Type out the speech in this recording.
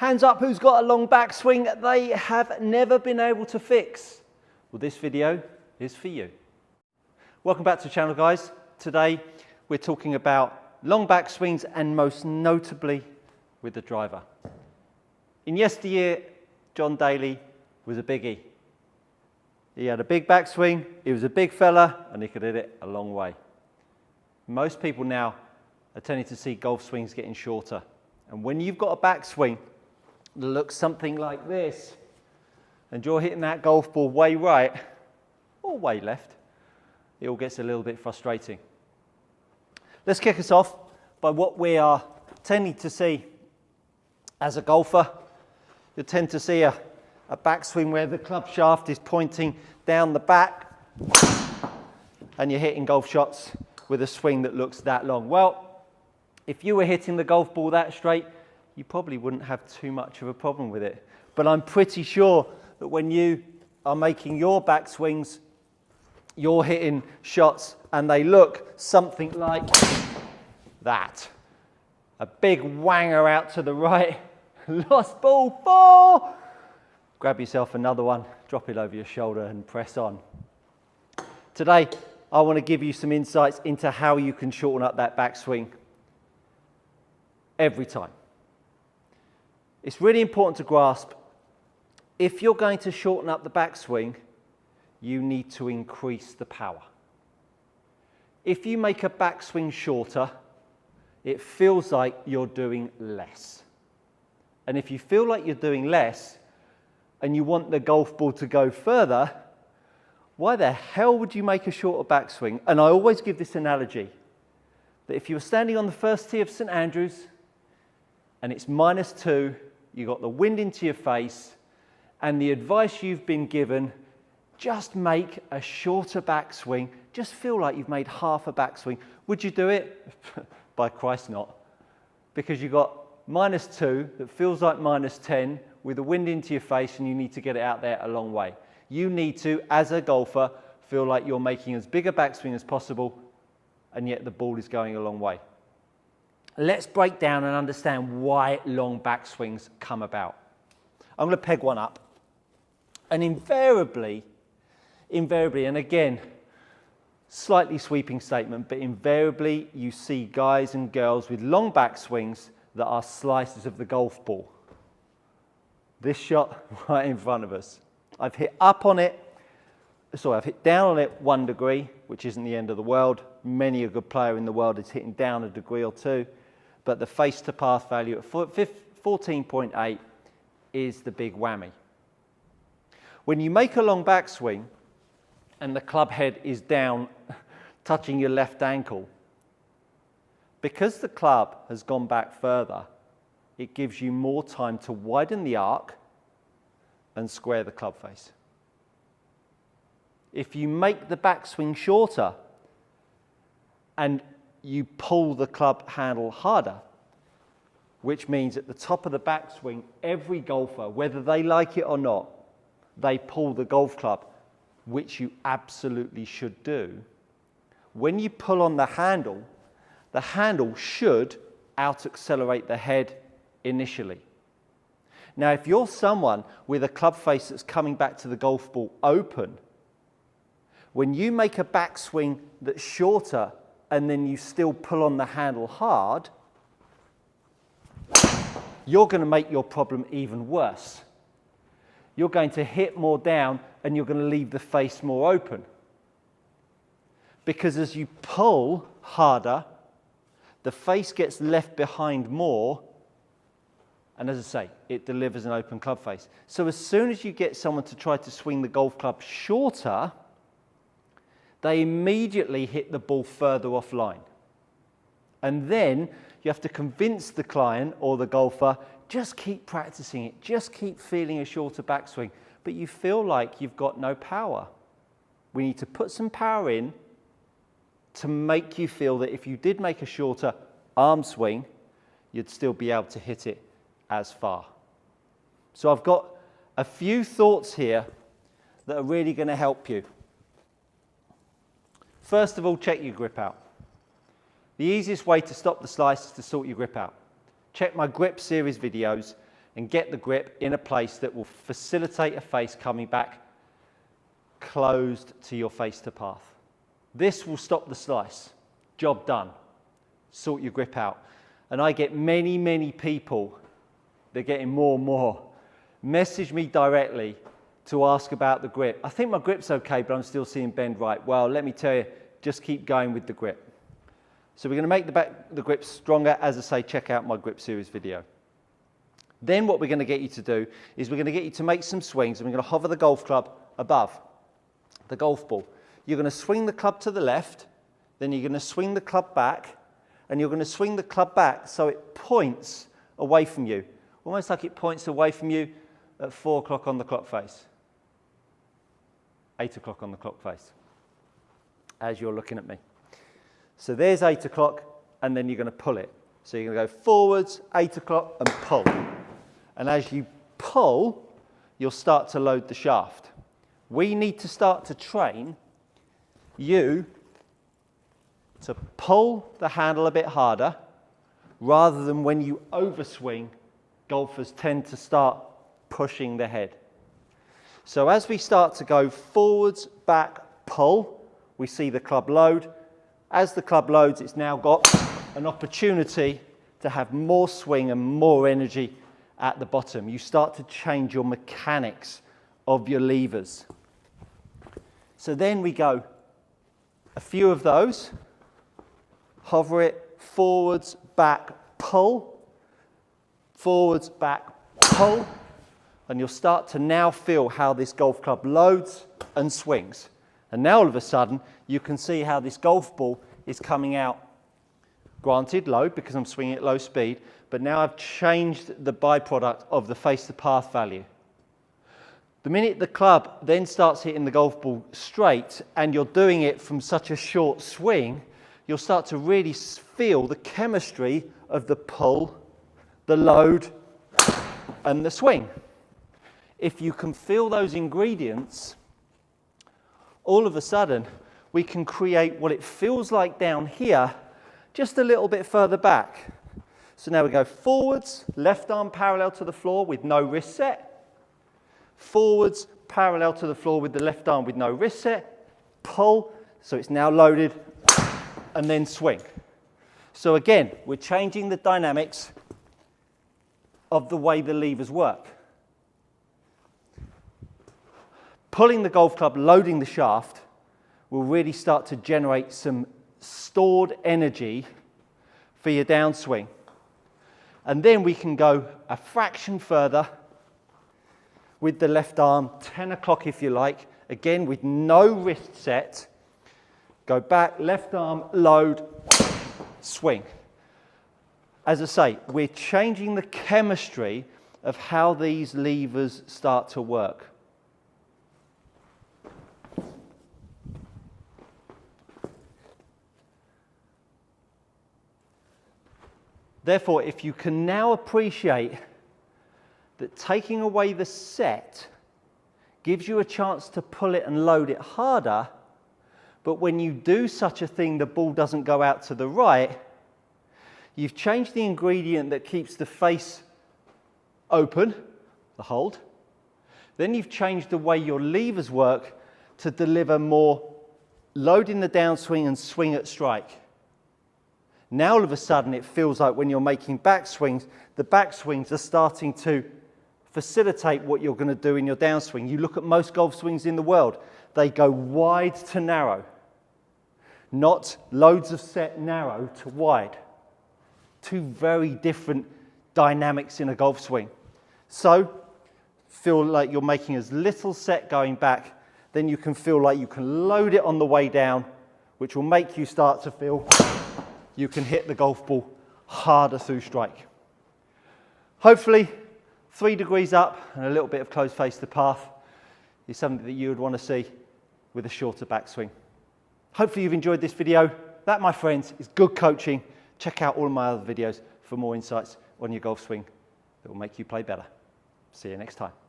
Hands up who's got a long backswing they have never been able to fix. Well, this video is for you. Welcome back to the channel, guys. Today we're talking about long backswings and most notably with the driver. In yesteryear, John Daly was a biggie. He had a big backswing, he was a big fella, and he could hit it a long way. Most people now are tending to see golf swings getting shorter. And when you've got a backswing that looks something like this, and you're hitting that golf ball way right or way left, it all gets a little bit frustrating. Let's kick us off by what we are tending to see as a golfer. You'll tend to see a backswing where the club shaft is pointing down the back and you're hitting golf shots with a swing that looks that long. Well, if you were hitting the golf ball that straight, you probably wouldn't have too much of a problem with it. But I'm pretty sure that when you are making your backswings, you're hitting shots and they look something like that. A big wanger out to the right, lost ball 4. Grab yourself another one, drop it over your shoulder and press on. Today, I want to give you some insights into how you can shorten up that backswing every time. It's really important to grasp, if you're going to shorten up the backswing, you need to increase the power. If you make a backswing shorter, it feels like you're doing less. And if you feel like you're doing less and you want the golf ball to go further, why the hell would you make a shorter backswing? And I always give this analogy, that if you were standing on the first tee of St Andrews and it's -2, you got the wind into your face, and the advice you've been given, just make a shorter backswing, just feel like you've made half a backswing. Would you do it? By Christ not. Because you've got -2 that feels like -10 with the wind into your face and you need to get it out there a long way. You need to, as a golfer, feel like you're making as big a backswing as possible and yet the ball is going a long way. Let's break down and understand why long backswings come about. I'm going to peg one up. And invariably, and again, slightly sweeping statement, but invariably you see guys and girls with long backswings that are slices of the golf ball. This shot right in front of us. I've hit down on it 1 degree, which isn't the end of the world. Many a good player in the world is hitting down a degree or 2, but the face to path value at 14.8 is the big whammy. When you make a long backswing and the club head is down touching your left ankle, because the club has gone back further, it gives you more time to widen the arc and square the club face. If you make the backswing shorter and you pull the club handle harder, which means at the top of the backswing, every golfer, whether they like it or not, they pull the golf club, which you absolutely should do. When you pull on the handle should out-accelerate the head initially. Now, if you're someone with a club face that's coming back to the golf ball open, when you make a backswing that's shorter and then you still pull on the handle hard, you're going to make your problem even worse. You're going to hit more down and you're going to leave the face more open. Because as you pull harder, the face gets left behind more, and as I say, it delivers an open club face. So as soon as you get someone to try to swing the golf club shorter, they immediately hit the ball further offline. And then you have to convince the client or the golfer, just keep practicing it, just keep feeling a shorter backswing, but you feel like you've got no power. We need to put some power in to make you feel that if you did make a shorter arm swing, you'd still be able to hit it as far. So I've got a few thoughts here that are really going to help you. First of all, check your grip out. The easiest way to stop the slice is to sort your grip out. Check my grip series videos and get the grip in a place that will facilitate a face coming back closed to your face to path. This will stop the slice. Job done. Sort your grip out. And I get many, many people, they're getting more and more, message me directly to ask about the grip. I think my grip's okay, but I'm still seeing bend right. Well, let me tell you, just keep going with the grip. So we're going to make the grip stronger. As I say, check out my grip series video. Then what we're going to get you to do is we're going to get you to make some swings, and we're going to hover the golf club above the golf ball. You're going to swing the club to the left, then you're going to swing the club back, and you're going to swing the club back so it points away from you, almost like it points away from you at 4 o'clock on the clock face, 8 o'clock on the clock face, as you're looking at me. So there's 8 o'clock, and then you're going to pull it. So you're going to go forwards, 8 o'clock, and pull. And as you pull, you'll start to load the shaft. We need to start to train you to pull the handle a bit harder, rather than when you overswing, golfers tend to start pushing the head. So as we start to go forwards, back, pull, we see the club load. As the club loads, it's now got an opportunity to have more swing and more energy at the bottom. You start to change your mechanics of your levers. So then we go a few of those, hover it, forwards, back, pull, forwards, back, pull, and you'll start to now feel how this golf club loads and swings. And now all of a sudden, you can see how this golf ball is coming out, granted low because I'm swinging at low speed, but now I've changed the byproduct of the face to path value. The minute the club then starts hitting the golf ball straight, and you're doing it from such a short swing, you'll start to really feel the chemistry of the pull, the load, and the swing. If you can feel those ingredients, all of a sudden, we can create what it feels like down here, just a little bit further back. So now we go forwards, left arm parallel to the floor with no wrist set. Forwards, parallel to the floor with the left arm with no wrist set. Pull, so it's now loaded, and then swing. So again, we're changing the dynamics of the way the levers work. Pulling the golf club, loading the shaft, will really start to generate some stored energy for your downswing. And then we can go a fraction further with the left arm, 10 o'clock if you like, again with no wrist set. Go back, left arm, load, swing. As I say, we're changing the chemistry of how these levers start to work. Therefore, if you can now appreciate that taking away the set gives you a chance to pull it and load it harder, but when you do such a thing, the ball doesn't go out to the right, you've changed the ingredient that keeps the face open, the hold. Then you've changed the way your levers work to deliver more load in the downswing and swing at strike. Now all of a sudden it feels like when you're making backswings, the backswings are starting to facilitate what you're going to do in your downswing. You look at most golf swings in the world, they go wide to narrow, not loads of set narrow to wide. Two very different dynamics in a golf swing. So feel like you're making as little set going back, then you can feel like you can load it on the way down, which will make you start to feel you can hit the golf ball harder through strike. Hopefully, 3 degrees up and a little bit of closed face to path is something that you would want to see with a shorter backswing. Hopefully you've enjoyed this video. That, my friends, is good coaching. Check out all of my other videos for more insights on your golf swing that will make you play better. See you next time.